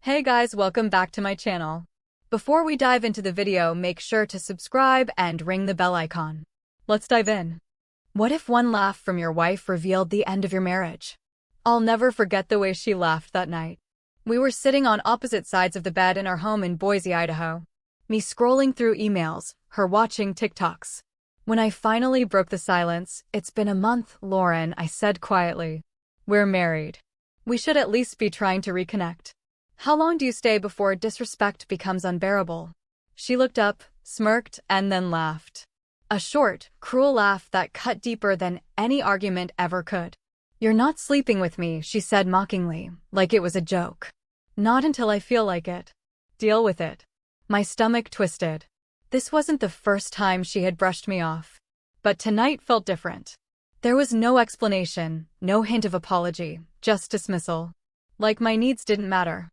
Hey guys, welcome back to my channel. Before we dive into the video, make sure to subscribe and ring the bell icon. Let's dive in. What if one laugh from your wife revealed the end of your marriage? I'll never forget the way she laughed that night. We were sitting on opposite sides of the bed in our home in Boise, Idaho. Me scrolling through emails, her watching TikToks. When I finally broke the silence, "It's been a month, Lauren," I said quietly. "We're married. We should at least be trying to reconnect. How long do you stay before disrespect becomes unbearable?" She looked up, smirked, and then laughed. A short, cruel laugh that cut deeper than any argument ever could. "You're not sleeping with me," she said mockingly, like it was a joke. "Not until I feel like it. Deal with it." My stomach twisted. This wasn't the first time she had brushed me off. But tonight felt different. There was no explanation, no hint of apology, just dismissal. Like my needs didn't matter.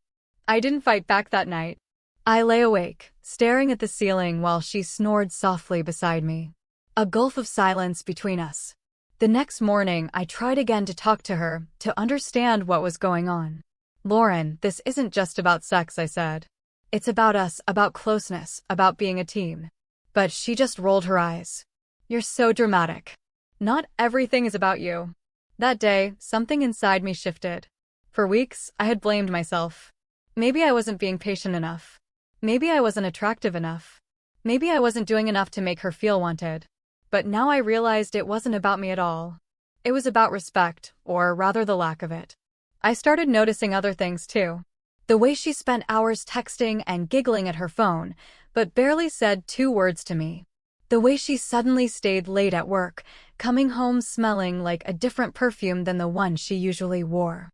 I didn't fight back that night. I lay awake, staring at the ceiling while she snored softly beside me. A gulf of silence between us. The next morning, I tried again to talk to her, to understand what was going on. "Lauren, this isn't just about sex," I said. "It's about us, about closeness, about being a team." But she just rolled her eyes. "You're so dramatic. Not everything is about you." That day, something inside me shifted. For weeks, I had blamed myself. Maybe I wasn't being patient enough. Maybe I wasn't attractive enough. Maybe I wasn't doing enough to make her feel wanted. But now I realized it wasn't about me at all. It was about respect, or rather the lack of it. I started noticing other things too. The way she spent hours texting and giggling at her phone, but barely said 2 words to me. The way she suddenly stayed late at work, coming home smelling like a different perfume than the one she usually wore.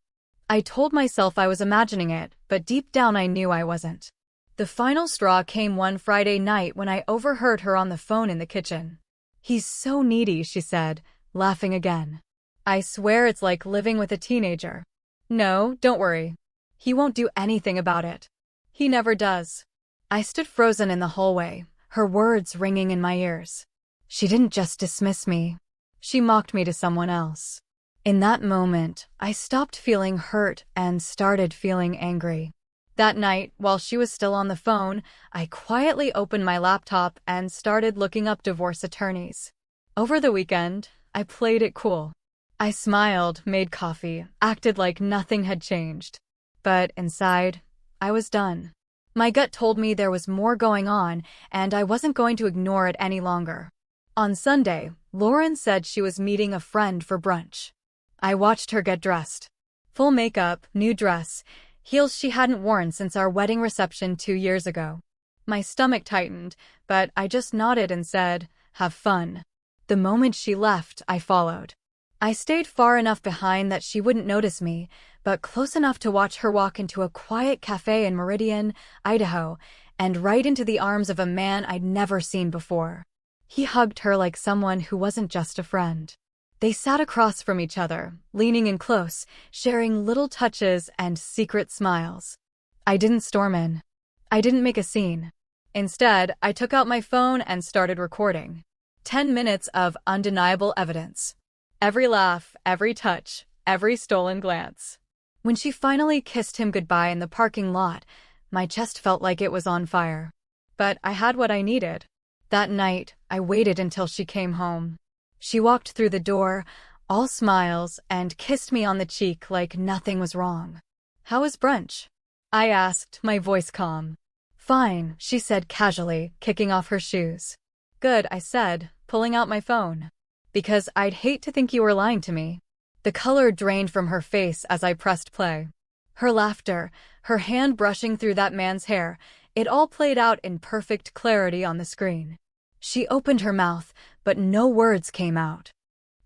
I told myself I was imagining it, but deep down I knew I wasn't. The final straw came one Friday night when I overheard her on the phone in the kitchen. "He's so needy," she said, laughing again. "I swear it's like living with a teenager." "No, don't worry. He won't do anything about it. He never does." I stood frozen in the hallway, her words ringing in my ears. She didn't just dismiss me. She mocked me to someone else. In that moment, I stopped feeling hurt and started feeling angry. That night, while she was still on the phone, I quietly opened my laptop and started looking up divorce attorneys. Over the weekend, I played it cool. I smiled, made coffee, acted like nothing had changed. But inside, I was done. My gut told me there was more going on, and I wasn't going to ignore it any longer. On Sunday, Lauren said she was meeting a friend for brunch. I watched her get dressed. Full makeup, new dress, heels she hadn't worn since our wedding reception 2 years ago. My stomach tightened, but I just nodded and said, "Have fun." The moment she left, I followed. I stayed far enough behind that she wouldn't notice me, but close enough to watch her walk into a quiet cafe in Meridian, Idaho, and right into the arms of a man I'd never seen before. He hugged her like someone who wasn't just a friend. They sat across from each other, leaning in close, sharing little touches and secret smiles. I didn't storm in. I didn't make a scene. Instead, I took out my phone and started recording. 10 minutes of undeniable evidence. Every laugh, every touch, every stolen glance. When she finally kissed him goodbye in the parking lot, my chest felt like it was on fire. But I had what I needed. That night, I waited until she came home. She walked through the door, all smiles, and kissed me on the cheek like nothing was wrong. "How was brunch?" I asked, my voice calm. "Fine," she said casually, kicking off her shoes. "Good," I said, pulling out my phone. "Because I'd hate to think you were lying to me." The color drained from her face as I pressed play. Her laughter, her hand brushing through that man's hair, it all played out in perfect clarity on the screen. She opened her mouth, but no words came out.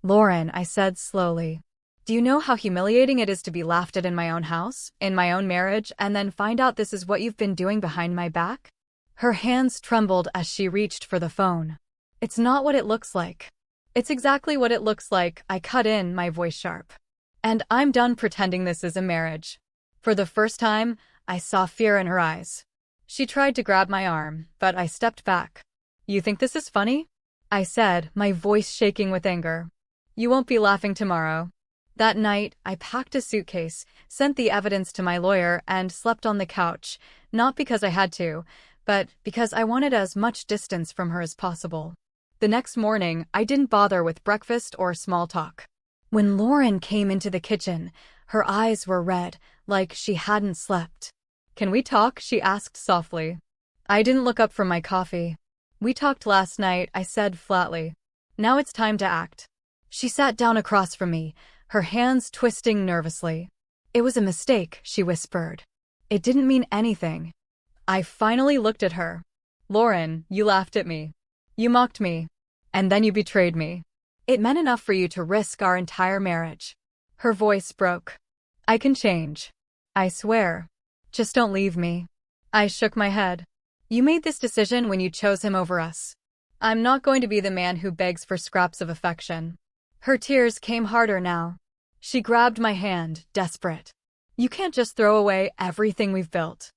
"Lauren," I said slowly, "do you know how humiliating it is to be laughed at in my own house, in my own marriage, and then find out this is what you've been doing behind my back?" Her hands trembled as she reached for the phone. "It's not what it looks like." "It's exactly what it looks like," I cut in, my voice sharp. "And I'm done pretending this is a marriage." For the first time, I saw fear in her eyes. She tried to grab my arm, but I stepped back. "You think this is funny?" I said, my voice shaking with anger. "You won't be laughing tomorrow." That night, I packed a suitcase, sent the evidence to my lawyer, and slept on the couch, not because I had to, but because I wanted as much distance from her as possible. The next morning, I didn't bother with breakfast or small talk. When Lauren came into the kitchen, her eyes were red, like she hadn't slept. "Can we talk?" she asked softly. I didn't look up from my coffee. "We talked last night," I said flatly. "Now it's time to act." She sat down across from me, her hands twisting nervously. "It was a mistake," she whispered. "It didn't mean anything." I finally looked at her. "Lauren, you laughed at me. You mocked me. And then you betrayed me. It meant enough for you to risk our entire marriage." Her voice broke. "I can change. I swear. Just don't leave me." I shook my head. "You made this decision when you chose him over us. I'm not going to be the man who begs for scraps of affection." Her tears came harder now. She grabbed my hand, desperate. "You can't just throw away everything we've built."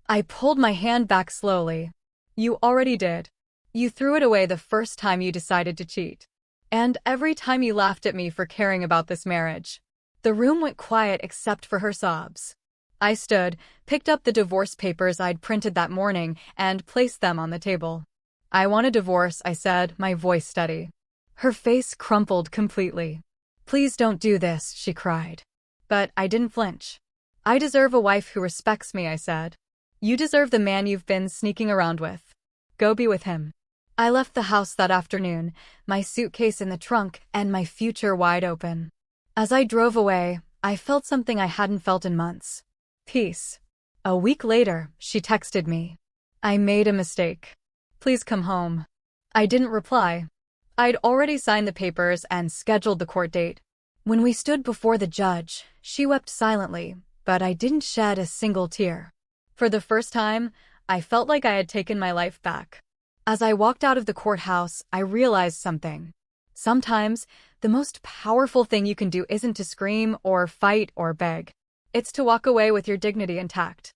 I pulled my hand back slowly. "You already did. You threw it away the first time you decided to cheat. And every time you laughed at me for caring about this marriage." The room went quiet except for her sobs. I stood, picked up the divorce papers I'd printed that morning, and placed them on the table. "I want a divorce," I said, my voice steady. Her face crumpled completely. "Please don't do this," she cried. But I didn't flinch. "I deserve a wife who respects me," I said. "You deserve the man you've been sneaking around with. Go be with him." I left the house that afternoon, my suitcase in the trunk and my future wide open. As I drove away, I felt something I hadn't felt in months. Peace. A week later, she texted me. "I made a mistake. Please come home." I didn't reply. I'd already signed the papers and scheduled the court date. When we stood before the judge, she wept silently, but I didn't shed a single tear. For the first time, I felt like I had taken my life back. As I walked out of the courthouse, I realized something. Sometimes, the most powerful thing you can do isn't to scream or fight or beg. It's to walk away with your dignity intact.